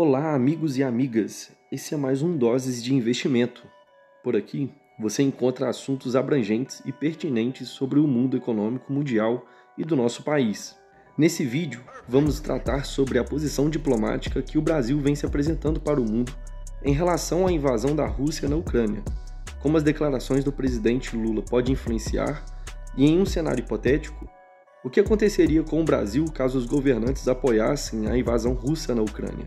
Olá, amigos e amigas! Esse é mais um Doses de Investimento. Por aqui, você encontra assuntos abrangentes e pertinentes sobre o mundo econômico mundial e do nosso país. Nesse vídeo, vamos tratar sobre a posição diplomática que o Brasil vem se apresentando para o mundo em relação à invasão da Rússia na Ucrânia, como as declarações do presidente Lula podem influenciar e, em um cenário hipotético, o que aconteceria com o Brasil caso os governantes apoiassem a invasão russa na Ucrânia.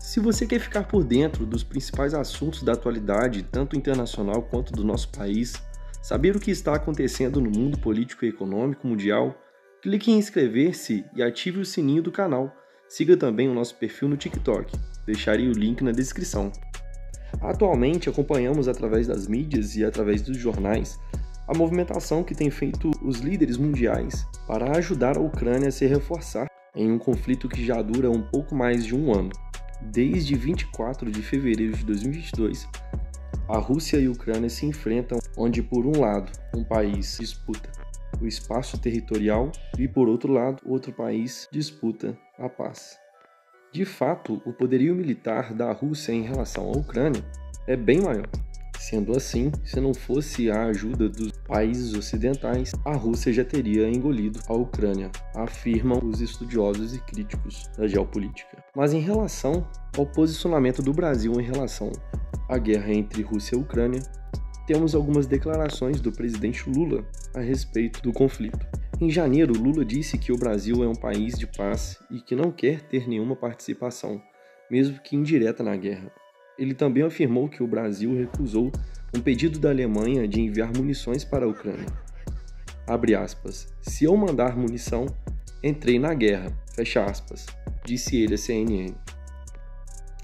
Se você quer ficar por dentro dos principais assuntos da atualidade, tanto internacional quanto do nosso país, saber o que está acontecendo no mundo político e econômico mundial, clique em inscrever-se e ative o sininho do canal. Siga também o nosso perfil no TikTok, deixarei o link na descrição. Atualmente acompanhamos através das mídias e através dos jornais a movimentação que tem feito os líderes mundiais para ajudar a Ucrânia a se reforçar em um conflito que já dura um pouco mais de um ano. Desde 24 de fevereiro de 2022, a Rússia e a Ucrânia se enfrentam, onde por um lado um país disputa o espaço territorial e por outro lado outro país disputa a paz. De fato, o poderio militar da Rússia em relação à Ucrânia é bem maior. Sendo assim, se não fosse a ajuda dos países ocidentais, a Rússia já teria engolido a Ucrânia, afirmam os estudiosos e críticos da geopolítica. Mas em relação ao posicionamento do Brasil em relação à guerra entre Rússia e Ucrânia, temos algumas declarações do presidente Lula a respeito do conflito. Em janeiro, Lula disse que o Brasil é um país de paz e que não quer ter nenhuma participação, mesmo que indireta, na guerra. Ele também afirmou que o Brasil recusou um pedido da Alemanha de enviar munições para a Ucrânia. Abre aspas. Se eu mandar munição, entrei na guerra. Fecha aspas. Disse ele à CNN.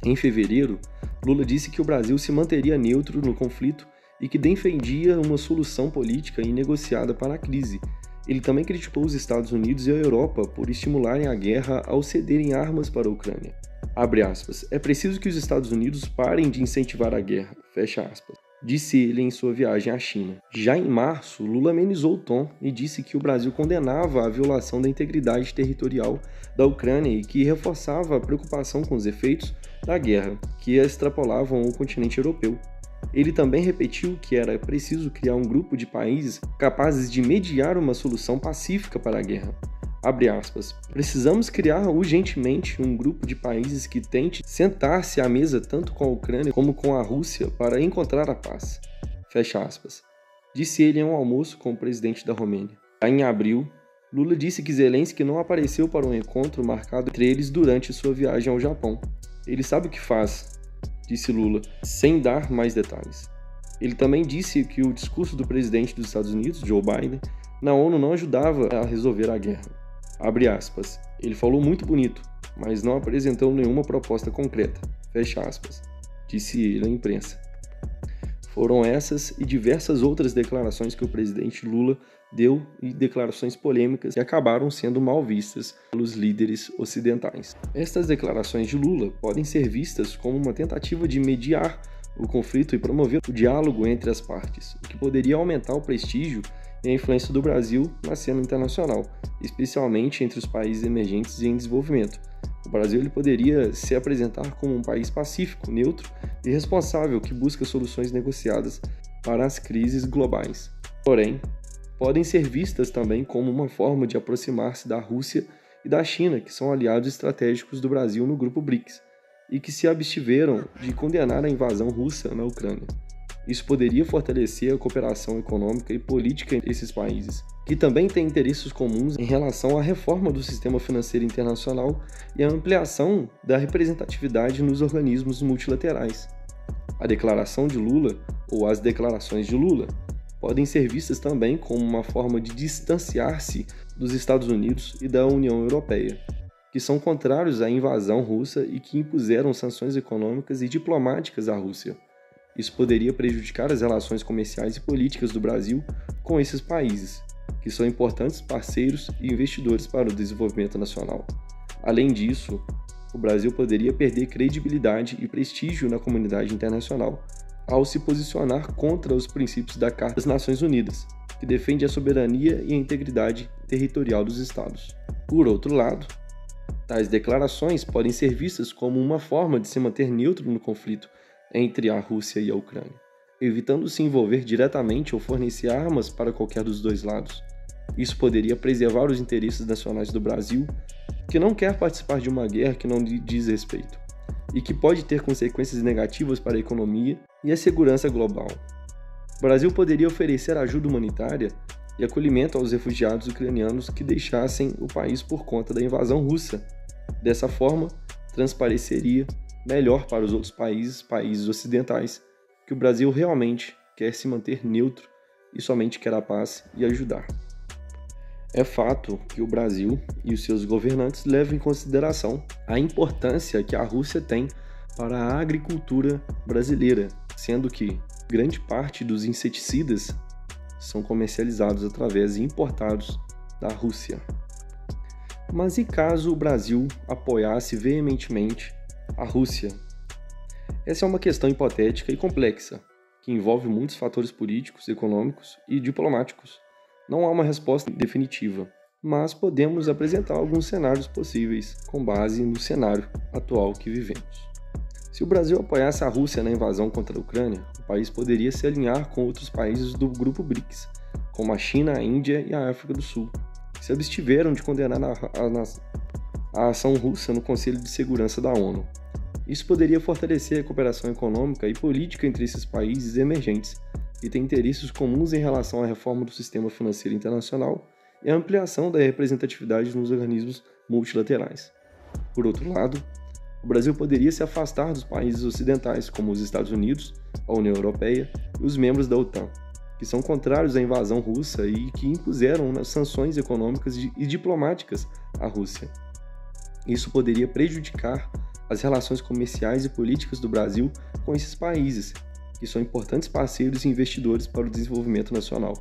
Em fevereiro, Lula disse que o Brasil se manteria neutro no conflito e que defendia uma solução política e negociada para a crise. Ele também criticou os Estados Unidos e a Europa por estimularem a guerra ao cederem armas para a Ucrânia. Abre aspas. É preciso que os Estados Unidos parem de incentivar a guerra. Fecha aspas. Disse ele em sua viagem à China. Já em março, Lula amenizou o tom e disse que o Brasil condenava a violação da integridade territorial da Ucrânia e que reforçava a preocupação com os efeitos da guerra, que extrapolavam o continente europeu. Ele também repetiu que era preciso criar um grupo de países capazes de mediar uma solução pacífica para a guerra. Abre aspas. Precisamos criar urgentemente um grupo de países que tente sentar-se à mesa tanto com a Ucrânia como com a Rússia para encontrar a paz. Fecha aspas. Disse ele em um almoço com o presidente da Romênia. Em abril, Lula disse que Zelensky não apareceu para um encontro marcado entre eles durante sua viagem ao Japão. Ele sabe o que faz, disse Lula, sem dar mais detalhes. Ele também disse que o discurso do presidente dos Estados Unidos, Joe Biden, na ONU não ajudava a resolver a guerra. Abre aspas. Ele falou muito bonito, mas não apresentou nenhuma proposta concreta. Fecha aspas. Disse ele à imprensa. Foram essas e diversas outras declarações que o presidente Lula deu e declarações polêmicas que acabaram sendo mal vistas pelos líderes ocidentais. Estas declarações de Lula podem ser vistas como uma tentativa de mediar o conflito e promover o diálogo entre as partes, o que poderia aumentar o prestígio e a influência do Brasil na cena internacional, especialmente entre os países emergentes e em desenvolvimento. O Brasil poderia se apresentar como um país pacífico, neutro e responsável que busca soluções negociadas para as crises globais. Porém, podem ser vistas também como uma forma de aproximar-se da Rússia e da China, que são aliados estratégicos do Brasil no grupo BRICS, e que se abstiveram de condenar a invasão russa na Ucrânia. Isso poderia fortalecer a cooperação econômica e política entre esses países, que também têm interesses comuns em relação à reforma do sistema financeiro internacional e à ampliação da representatividade nos organismos multilaterais. A declaração de Lula, ou as declarações de Lula, podem ser vistas também como uma forma de distanciar-se dos Estados Unidos e da União Europeia, que são contrários à invasão russa e que impuseram sanções econômicas e diplomáticas à Rússia. Isso poderia prejudicar as relações comerciais e políticas do Brasil com esses países, que são importantes parceiros e investidores para o desenvolvimento nacional. Além disso, o Brasil poderia perder credibilidade e prestígio na comunidade internacional ao se posicionar contra os princípios da Carta das Nações Unidas, que defende a soberania e a integridade territorial dos Estados. Por outro lado, Tais declarações podem ser vistas como uma forma de se manter neutro no conflito entre a Rússia e a Ucrânia, evitando se envolver diretamente ou fornecer armas para qualquer dos dois lados. Isso poderia preservar os interesses nacionais do Brasil, que não quer participar de uma guerra que não lhe diz respeito, e que pode ter consequências negativas para a economia e a segurança global. O Brasil poderia oferecer ajuda humanitária e acolhimento aos refugiados ucranianos que deixassem o país por conta da invasão russa. Dessa forma, transpareceria melhor para os outros países ocidentais, que o Brasil realmente quer se manter neutro e somente quer a paz e ajudar. É fato que o Brasil e os seus governantes levam em consideração a importância que a Rússia tem para a agricultura brasileira, sendo que grande parte dos inseticidas são comercializados através e importados da Rússia. Mas e caso o Brasil apoiasse veementemente a Rússia? Essa é uma questão hipotética e complexa, que envolve muitos fatores políticos, econômicos e diplomáticos. Não há uma resposta definitiva, mas podemos apresentar alguns cenários possíveis com base no cenário atual que vivemos. Se o Brasil apoiasse a Rússia na invasão contra a Ucrânia, o país poderia se alinhar com outros países do grupo BRICS, como a China, a Índia e a África do Sul, que se abstiveram de condenar a ação russa no Conselho de Segurança da ONU. Isso poderia fortalecer a cooperação econômica e política entre esses países emergentes, que têm interesses comuns em relação à reforma do sistema financeiro internacional e à ampliação da representatividade nos organismos multilaterais. Por outro lado, o Brasil poderia se afastar dos países ocidentais, como os Estados Unidos, a União Europeia e os membros da OTAN, que são contrários à invasão russa e que impuseram sanções econômicas e diplomáticas à Rússia. Isso poderia prejudicar as relações comerciais e políticas do Brasil com esses países, que são importantes parceiros e investidores para o desenvolvimento nacional.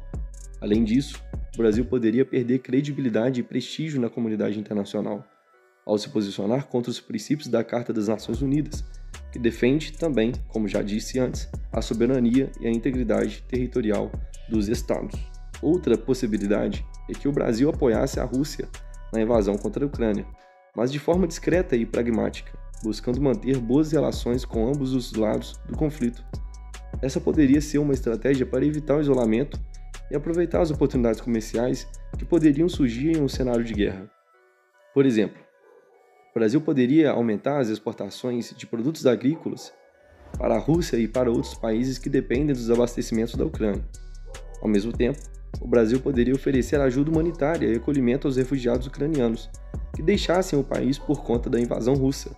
Além disso, o Brasil poderia perder credibilidade e prestígio na comunidade internacional, ao se posicionar contra os princípios da Carta das Nações Unidas, que defende também, como já disse antes, a soberania e a integridade territorial dos Estados. Outra possibilidade é que o Brasil apoiasse a Rússia na invasão contra a Ucrânia, mas de forma discreta e pragmática, buscando manter boas relações com ambos os lados do conflito. Essa poderia ser uma estratégia para evitar o isolamento e aproveitar as oportunidades comerciais que poderiam surgir em um cenário de guerra. Por exemplo, o Brasil poderia aumentar as exportações de produtos agrícolas para a Rússia e para outros países que dependem dos abastecimentos da Ucrânia. Ao mesmo tempo, o Brasil poderia oferecer ajuda humanitária e acolhimento aos refugiados ucranianos que deixassem o país por conta da invasão russa.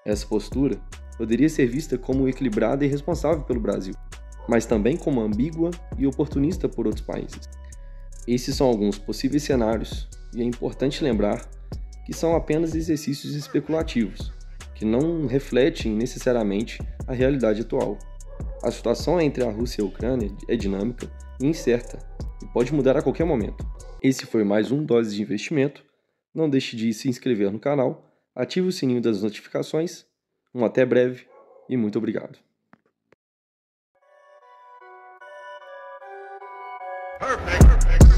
Essa postura poderia ser vista como equilibrada e responsável pelo Brasil, mas também como ambígua e oportunista por outros países. Esses são alguns possíveis cenários, e é importante lembrar que são apenas exercícios especulativos, que não refletem necessariamente a realidade atual. A situação entre a Rússia e a Ucrânia é dinâmica e incerta, e pode mudar a qualquer momento. Esse foi mais um Dose de Investimento. Não deixe de se inscrever no canal, ative o sininho das notificações. Até breve e muito obrigado. Perfect.